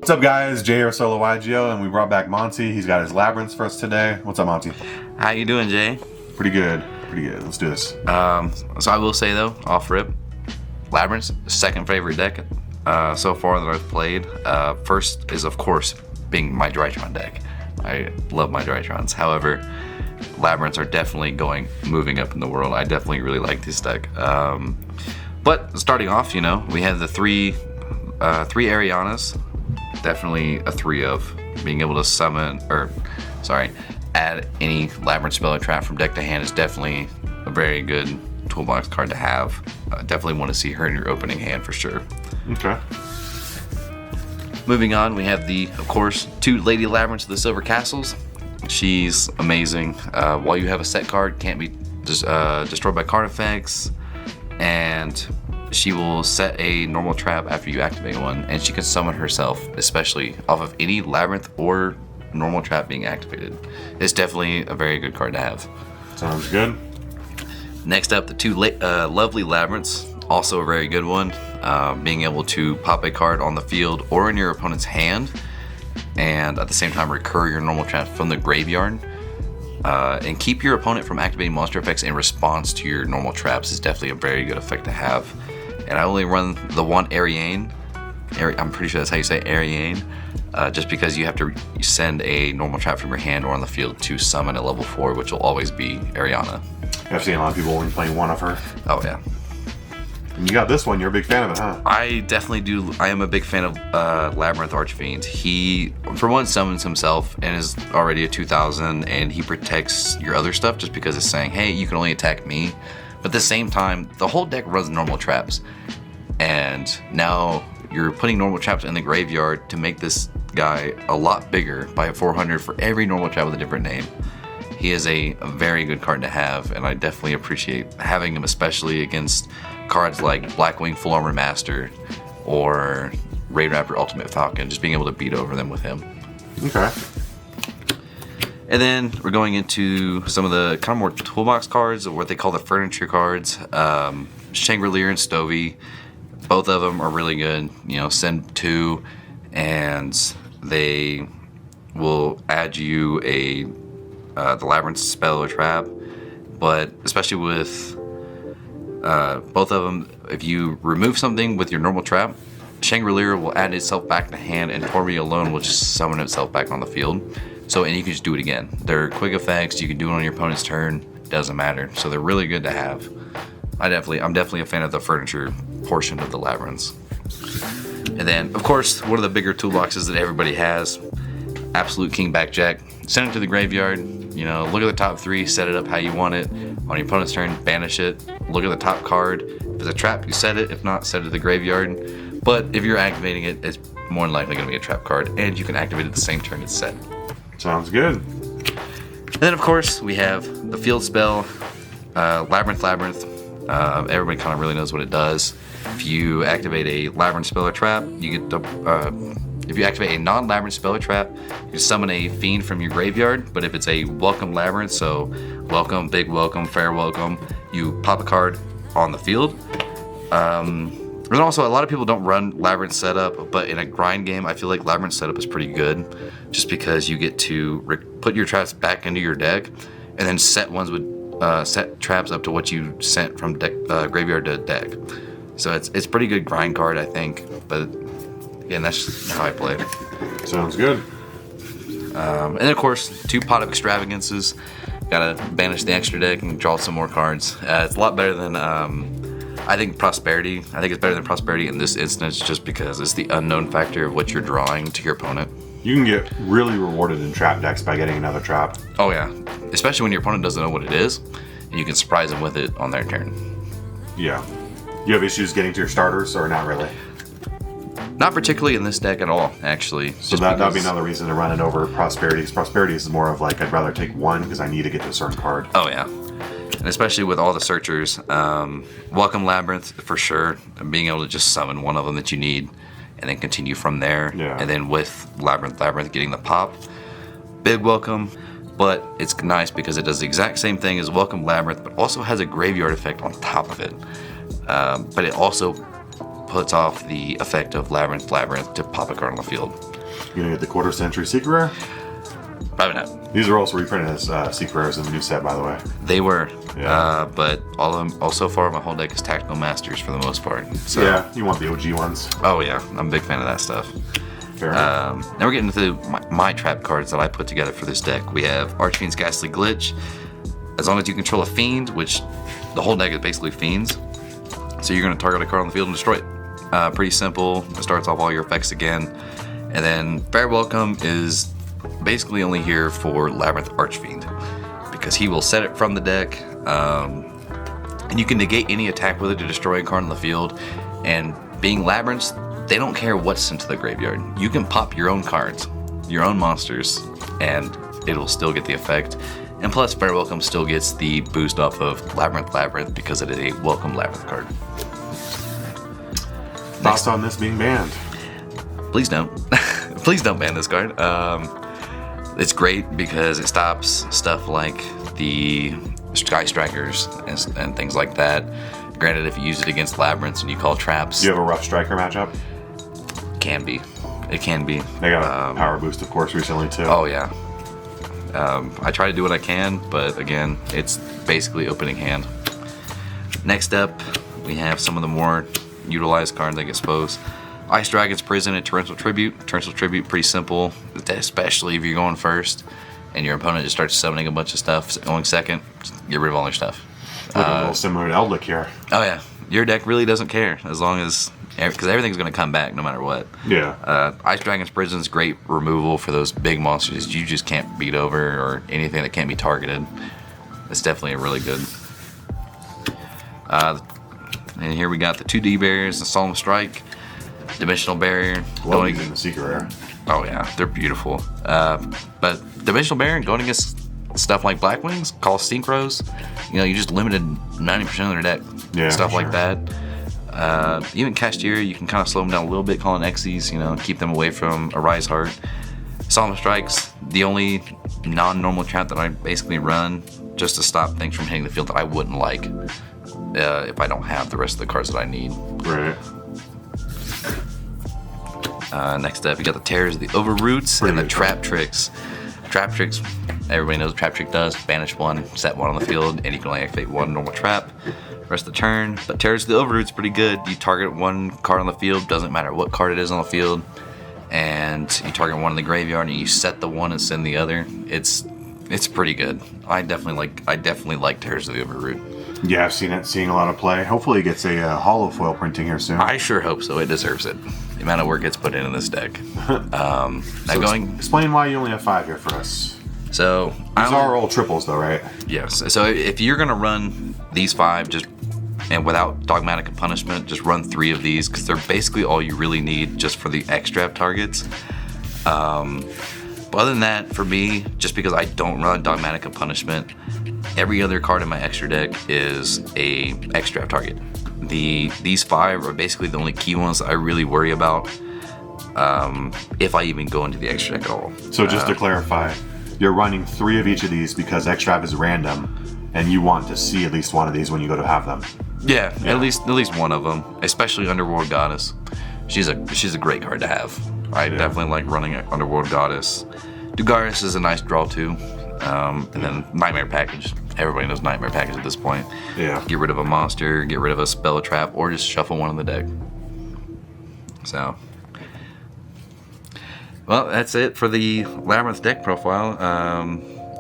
What's up, guys? Jay or Solo YGO, and we brought back Monte. He's got his Labrynths for us today. What's up, Monte? How you doing, Jay? Pretty good. Pretty good. Let's do this. So I will say though, off rip, Labrynths, second favorite deck so far that I've played. First is of course being my Drytron deck. I love my Drytrons. However, Labrynths are definitely moving up in the world. I definitely really like this deck. But starting off, you know, we have the three Arianas. Definitely a 3 of being able to add any Labrynth spell or trap from deck to hand is definitely a very good toolbox card to have. Definitely want to see her in your opening hand for sure. Okay. Moving on, we have of course, 2 Lady Labrynths of the Silver Castles. She's amazing. While you have a set card, can't be destroyed by card effects, and she will set a normal trap after you activate one, and she can summon herself, especially off of any Labrynth or normal trap being activated. It's definitely a very good card to have. Sounds good. Next up, the 2 lovely Labrynths, also a very good one. Being able to pop a card on the field or in your opponent's hand, and at the same time recur your normal traps from the graveyard. And keep your opponent from activating monster effects in response to your normal traps is definitely a very good effect to have. And I only run the one Ariane. I'm pretty sure that's how you say Ariane. Just because you have to send a normal trap from your hand or on the field to summon a level 4, which will always be Ariana. I've seen a lot of people only playing one of her. Oh yeah. And you got this one. You're a big fan of it, huh? I definitely do. I am a big fan of Labrynth Archfiend. He, for one, summons himself and is already a 2000, and he protects your other stuff just because it's saying, hey, you can only attack me. But at the same time, the whole deck runs normal traps. And now you're putting normal traps in the graveyard to make this guy a lot bigger by 400 for every normal trap with a different name. He is a very good card to have, and I definitely appreciate having him, especially against cards like Blackwing Full Armor Master or Raid Raptor Ultimate Falcon, just being able to beat over them with him. Okay. And then we're going into some of the kind of more toolbox cards, or what they call the furniture cards. Chandelier and Stovey, both of them are really good. You know, send 2, and they will add you the Labrynth spell or trap. But especially with both of them, if you remove something with your normal trap, Chandelier will add itself back to hand, and Torby alone will just summon itself back on the field. And you can just do it again. They're quick effects. You can do it on your opponent's turn. Doesn't matter. So they're really good to have. I'm definitely a fan of the furniture portion of the Labrynths. And then, of course, one of the bigger toolboxes that everybody has, Absolute King Backjack. Send it to the graveyard. You know, look at the top 3, set it up how you want it. On your opponent's turn, banish it. Look at the top card. If it's a trap, you set it. If not, set it to the graveyard. But if you're activating it, it's more than likely going to be a trap card, and you can activate it the same turn it's set. Sounds good. And then, of course, we have the field spell, Labrynth. Everybody kind of really knows what it does. If you activate a Labrynth spell or trap, you get to. If you activate a non-Labrynth spell or trap, you can summon a fiend from your graveyard. But if it's a welcome Labrynth, so welcome, big welcome, fair welcome, you pop a card on the field. And also, a lot of people don't run Labrynth setup, but in a grind game, I feel like Labrynth setup is pretty good, just because you get to put your traps back into your deck, and then set ones with set traps up to what you sent from graveyard to deck. So it's pretty good grind card, I think. But again, that's just how I play. Sounds good. And then, of course, 2 Pot of Extravagances. Gotta banish the extra deck and draw some more cards. It's a lot better than I think Prosperity. I think it's better than Prosperity in this instance, just because it's the unknown factor of what you're drawing to your opponent. You can get really rewarded in trap decks by getting another trap. Oh yeah, especially when your opponent doesn't know what it is, and you can surprise them with it on their turn. Yeah. You have issues getting to your starters, or not really? Not particularly in this deck at all, actually. So that'd be another reason to run it over Prosperity. Because Prosperity is more of like, I'd rather take one because I need to get to a certain card. Oh yeah. And especially with all the searchers, welcome Labrynth for sure, and being able to just summon one of them that you need, and then continue from there. Yeah. And then with Labrynth getting the pop, big welcome. But it's nice because it does the exact same thing as welcome Labrynth, but also has a graveyard effect on top of it. But it also puts off the effect of Labrynth to pop a card on the field. You gonna get the quarter century secret rare? Probably not. These are also reprinted as secret rares in the new set, by the way. They were, Yeah. but all of them. All so far, my whole deck is Tactical Masters for the most part. So, Yeah, you want the OG ones. Oh yeah, I'm a big fan of that stuff. Fair enough. Now we're getting into my trap cards that I put together for this deck. We have Archfiend's Ghastly Glitch. As long as you control a fiend, which the whole deck is basically fiends, so you're going to target a card on the field and destroy it. Pretty simple. It starts off all your effects again. And then Fair Welcome is basically only here for Labrynth Archfiend, because he will set it from the deck, and you can negate any attack with it to destroy a card on the field. And being Labrynths, they don't care what's sent to the graveyard. You can pop your own cards, your own monsters, and it'll still get the effect. And plus, Fair Welcome still gets the boost off of Labrynth because it is a Welcome Labrynth card. Thoughts on this being banned? Please don't. Please don't ban this card. It's great because it stops stuff like the Sky Strikers and things like that. Granted, if you use it against Labrynths and you call traps... Do you have a rough striker matchup? Can be. It can be. They got a power boost, of course, recently, too. Oh, yeah. I try to do what I can, but again, it's basically opening hand. Next up, we have some of the more utilized cards, I suppose. Ice Dragon's Prison and Torrential Tribute. Torrential Tribute, pretty simple, especially if you're going first and your opponent just starts summoning a bunch of stuff going second. Just get rid of all their stuff. Looking a little similar to Eldlick here. Oh yeah, your deck really doesn't care as long as, because everything's going to come back no matter what. Yeah. Ice Dragon's Prison's great removal for those big monsters you just can't beat over, or anything that can't be targeted. It's definitely a really good. And here we got the 2D barriers, the Solemn Strike, Dimensional Barrier. Love using the secret rare. Oh yeah, they're beautiful. But Dimensional Barrier going against stuff like Blackwings, Call Synchros, you just limited 90% of their deck. Yeah, stuff sure. like that. Even Castier, you can kind of slow them down a little bit, calling Xyz, keep them away from a Rise Heart. Solemn Strike's the only non-normal trap that I basically run just to stop things from hitting the field that I wouldn't like if I don't have the rest of the cards that I need. Right. Next up, you got the Terrors of the Overroots and the Trap Tricks. Trap Tricks, everybody knows what Trap Trick does. Banish one, set one on the field, and you can only activate one normal trap rest of the turn. But Terrors of the Overroots pretty good. You target one card on the field, doesn't matter what card it is on the field, and you target one in the graveyard and you set the one and send the other. It's pretty good. I definitely like Terrors of the Overroot. Yeah, I've seen it, seeing a lot of play. Hopefully it gets a hollow foil printing here soon. I sure hope so. It deserves it. The amount of work gets put into this deck. Explain why you only have 5 here for us. So These are all triples, though, right? Yes. So if you're gonna run these 5, and without Dogmatic and Punishment, just run 3 of these, because they're basically all you really need just for the extract targets. But other than that, for me, just because I don't run Dogmatic and Punishment, every other card in my extra deck is a extract target. These 5 are basically the only key ones that I really worry about, if I even go into the extra deck at all. So just to clarify, you're running 3 of each of these because extract is random, and you want to see at least one of these when you go to have them. Yeah. At least one of them, especially Underworld Goddess. She's a great card to have. I definitely like running Underworld Goddess. Dugaris is a nice draw too. And then Nightmare Package. Everybody knows Nightmare Package at this point. Yeah. Get rid of a monster, get rid of a spell trap, or just shuffle one in the deck. So, well, that's it for the Labrynth deck profile.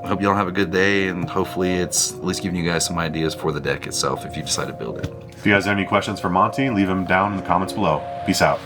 I hope you all have a good day, and hopefully it's at least giving you guys some ideas for the deck itself if you decide to build it. If you guys have any questions for Monte, leave them down in the comments below. Peace out.